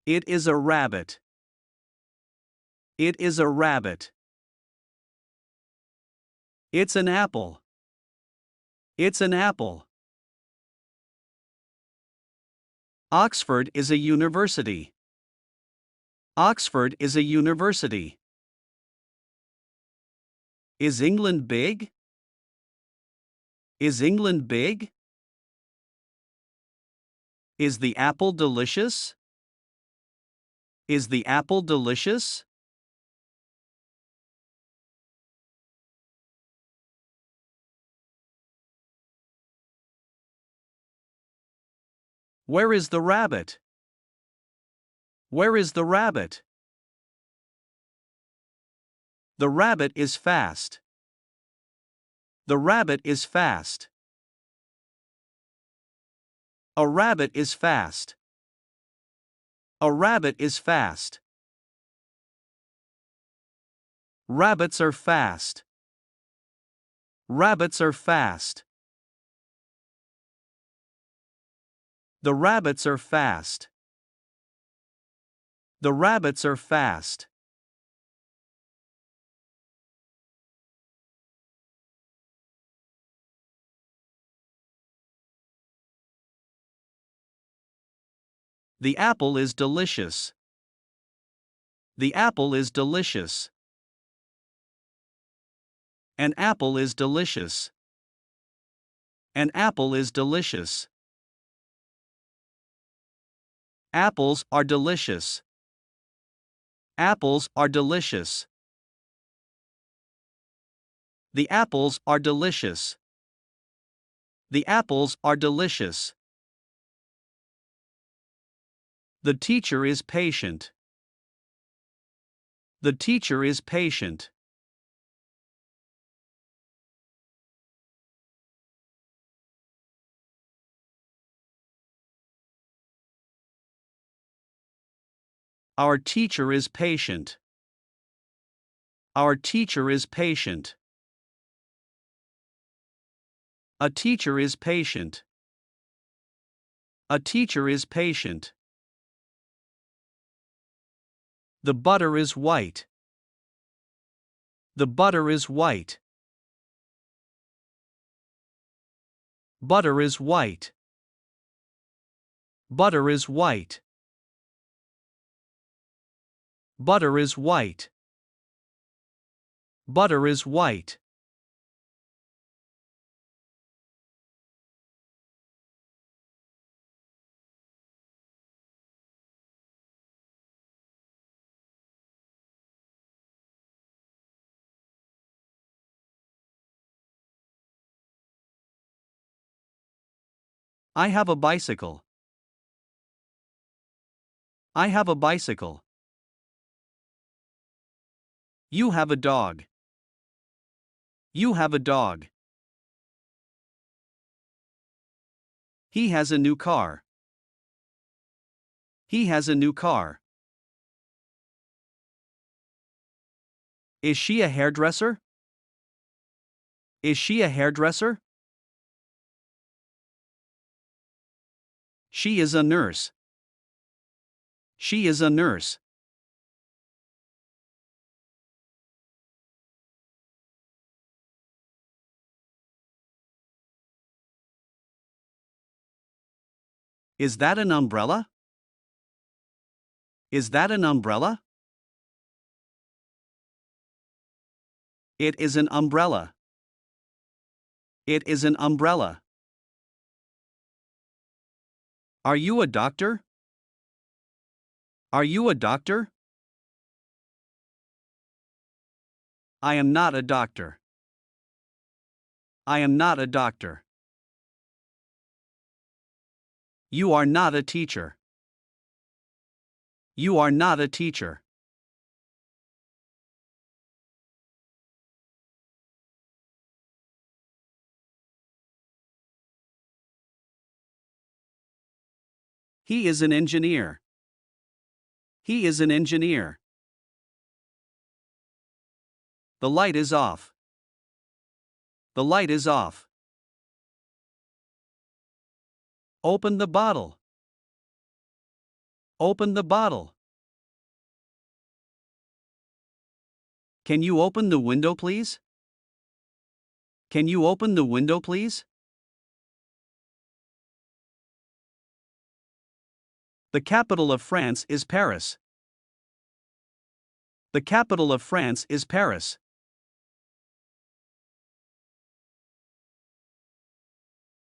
It is a rabbit. It is a rabbit. It's an apple. It's an apple. Oxford is a university. Oxford is a university. Is England big? Is England big? Is the apple delicious? Is the apple delicious? Where is the rabbit? Where is the rabbit? The rabbit is fast. The rabbit is fast. A rabbit is fast. A rabbit is fast. Rabbits are fast. Rabbits are fast. The rabbits are fast. The rabbits are fast. The apple is delicious. The apple is delicious. An apple is delicious. An apple is delicious. Apples are delicious. Apples are delicious. The apples are delicious. The apples are delicious. The teacher is patient. The teacher is patient. Our teacher is patient. Our teacher is patient. A teacher is patient. A teacher is patient. The butter is white. The butter is white. Butter is white. Butter is white. Butter is white. Butter is white. I have a bicycle. I have a bicycle. You have a dog. You have a dog. He has a new car. He has a new car. Is she a hairdresser? Is she a hairdresser? She is a nurse. She is a nurse. Is that an umbrella? Is that an umbrella? It is an umbrella. It is an umbrella. Are you a doctor? Are you a doctor? I am not a doctor. I am not a doctor. You are not a teacher. You are not a teacher. He is an engineer. He is an engineer. The light is off. The light is off. Open the bottle. Open the bottle. Can you open the window, please? Can you open the window, please? The capital of France is Paris. The capital of France is Paris.